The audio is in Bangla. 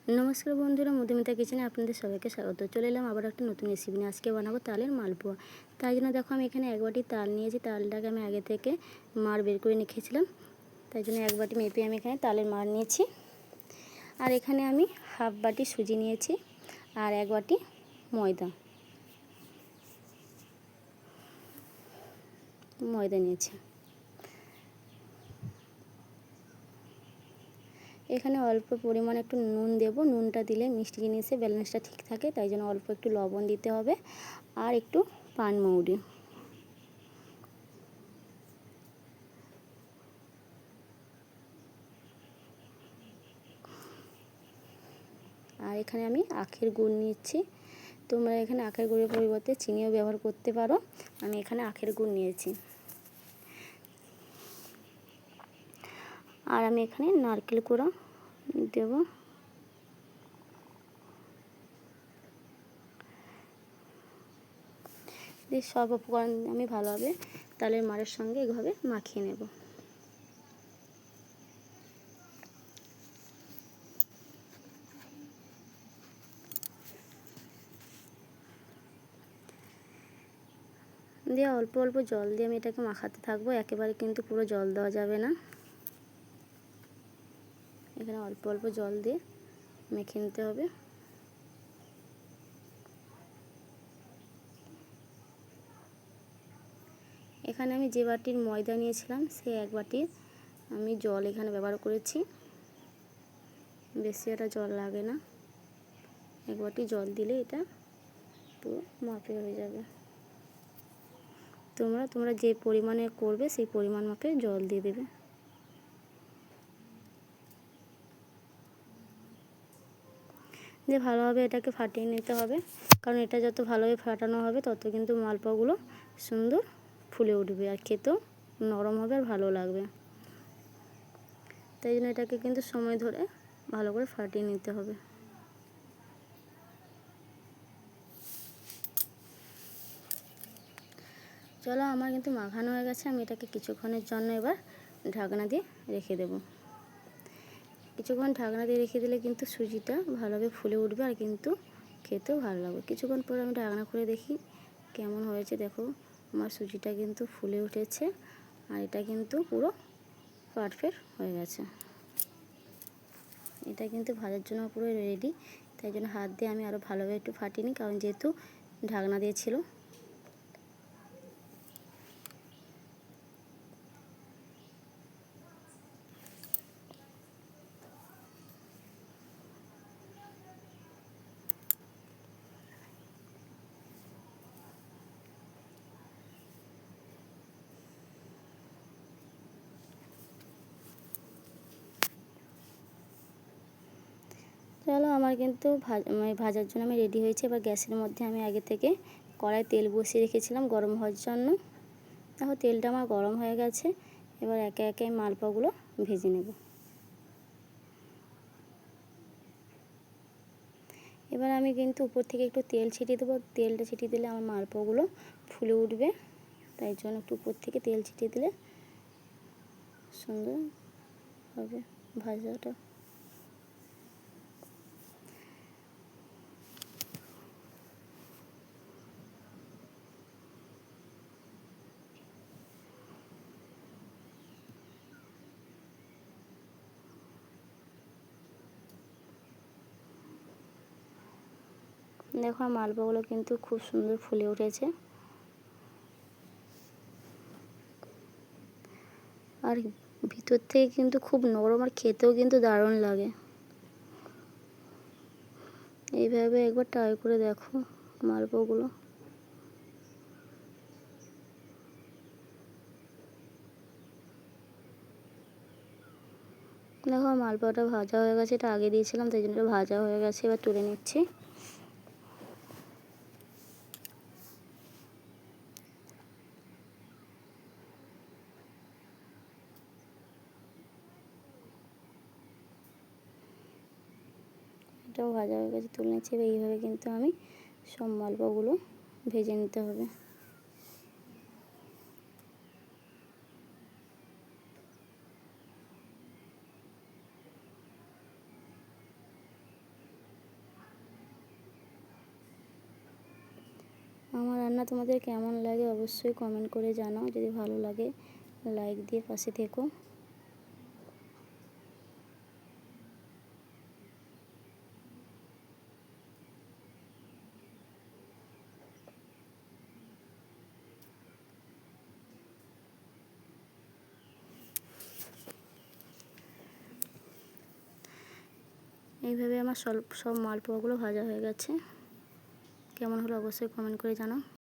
নমস্কার বন্ধুরা, মধুমিতা কিচেনে আপনাদের সবাইকে স্বাগত। চলে এলাম আবার একটা নতুন রেসিপি নিয়ে। আজকে বানাবো তালের মালপোয়া। তাই জন্য দেখো আমি এখানে 1 বাটি তাল নিয়েছি। তালটাকে আমি আগে থেকে মাড় বের করে রেখেছিলাম, তাই জন্য 1 বাটি মেপে আমি এখানে তালের মাড় নিয়েছি। আর এখানে আমি হাফ বাটি সুজি নিয়েছি আর 1 বাটি ময়দা নিয়েছি। এখানে অল্প পরিমাণে একটু নুন দেব। নুনটা দিলে মিষ্টি জিনিসে ব্যালেন্সটা ঠিক থাকে, তাই জন্য অল্প একটু লবণ দিতে হবে আর একটু পানমৌরি। আর এখানে আমি আখের গুড় নিচ্ছি। তোমরা এখানে আখের গুড়ের পরিবর্তে চিনিও ব্যবহার করতে পারো। আমি এখানে আখের গুড় নিয়েছি। আর আমি এখানে নারকেল কোড়া দেব। দিয়ে সব উপকরণ আমি ভালোভাবে তালের মাড়ের সঙ্গে এভাবে মাখিয়ে নেব। দিয়ে অল্প অল্প জল দিয়ে আমি এটাকে মাখাতে থাকবো। একেবারে কিন্তু পুরো জল দেওয়া যাবে না। এখানে অল্প অল্প জল দিয়ে মেখে নিতে হবে। এখানে আমি যে বাটির ময়দা নিয়েছিলাম সেই 1 বাটি আমি জল এখানে ব্যবহার করেছি। বেশি একটা জল লাগে না। 1 বাটি জল দিলে এটা পুরো মাপে হয়ে যাবে। তোমরা যে পরিমাণে করবে সেই পরিমাণ মাপে জল দিয়ে দেবে। দিয়ে ভালোভাবে এটাকে ফাটিয়ে নিতে হবে, কারণ এটা যত ভালোভাবে ফাটানো হবে তত কিন্তু মালপোয়াগুলো সুন্দর ফুলে উঠবে আর খেতেও নরম হবে আর ভালো লাগবে। তাই জন্য এটাকে কিন্তু সময় ধরে ভালো করে ফাটিয়ে নিতে হবে। চলো, আমার কিন্তু মাখানো হয়ে গেছে। আমি এটাকে কিছুক্ষণের জন্য এবার ঢাকনা দিয়ে রেখে দেব। কিছুক্ষণ ঢাকনা দিয়ে রেখে দিলে কিন্তু সুজিটা ভালোভাবে ফুলে উঠবে আর কিন্তু খেতেও ভালো লাগবে। কিছুক্ষণ পর আমি ঢাকনা খুলে দেখি কেমন হয়েছে। দেখো আমার সুজিটা কিন্তু ফুলে উঠেছে আর এটা কিন্তু পুরো পারফেক্ট হয়ে গেছে। এটা কিন্তু ভাজার জন্য পুরো রেডি। তাই জন্য হাত দিয়ে আমি আরও ভালোভাবে একটু ফাটিয়ে নিই, কারণ যেহেতু ঢাকনা দিয়েছিল। চলো, আমার কিন্তু ভাজার জন্য আমি রেডি হয়েছে। এবার গ্যাসের মধ্যে আমি আগে থেকে কড়াই তেল বসিয়ে রেখেছিলাম গরম হওয়ার জন্য। দেখো তেলটা আমার গরম হয়ে গেছে। এবার একে একে মালপোয়াগুলো ভেজে নেব। এবার আমি কিন্তু উপর থেকে একটু তেল ছিটিয়ে দেবো। তেলটা ছিটিয়ে দিলে আমার মালপোয়াগুলো ফুলে উঠবে, তাই জন্য একটু উপর থেকে তেল ছিটিয়ে দিলে সুন্দর হবে ভাজাটা। দেখো মালপোয়াগুলো কিন্তু খুব সুন্দর ফুলে উঠেছে আর ভিতর থেকে কিন্তু খুব নরম আর খেতেও কিন্তু দারুণ লাগে। এইভাবে একবার ট্রাই করে দেখো মালপোয়াগুলো। দেখো মালপোয়াটা ভাজা হয়ে গেছে। এটা আগে দিয়েছিলাম তাই জন্য ভাজা হয়ে গেছে। এবার তুলে নিচ্ছি। এটাও ভাজা হয়ে গেছে, তুলে নিচ্ছি। এবার এইভাবে কিন্তু আমি সব মালপোয়াগুলো ভেজে নিতে হবে। রান্না তোমাদের কেমন লাগে অবশ্যই কমেন্ট করে জানাও। যদি ভালো লাগে লাইক দিয়ে পাশে থেকো। এইভাবে আমার সব মালপোয়াগুলো ভাজা হয়ে গেছে। কেমন হলো অবশ্যই কমেন্ট করে জানাও।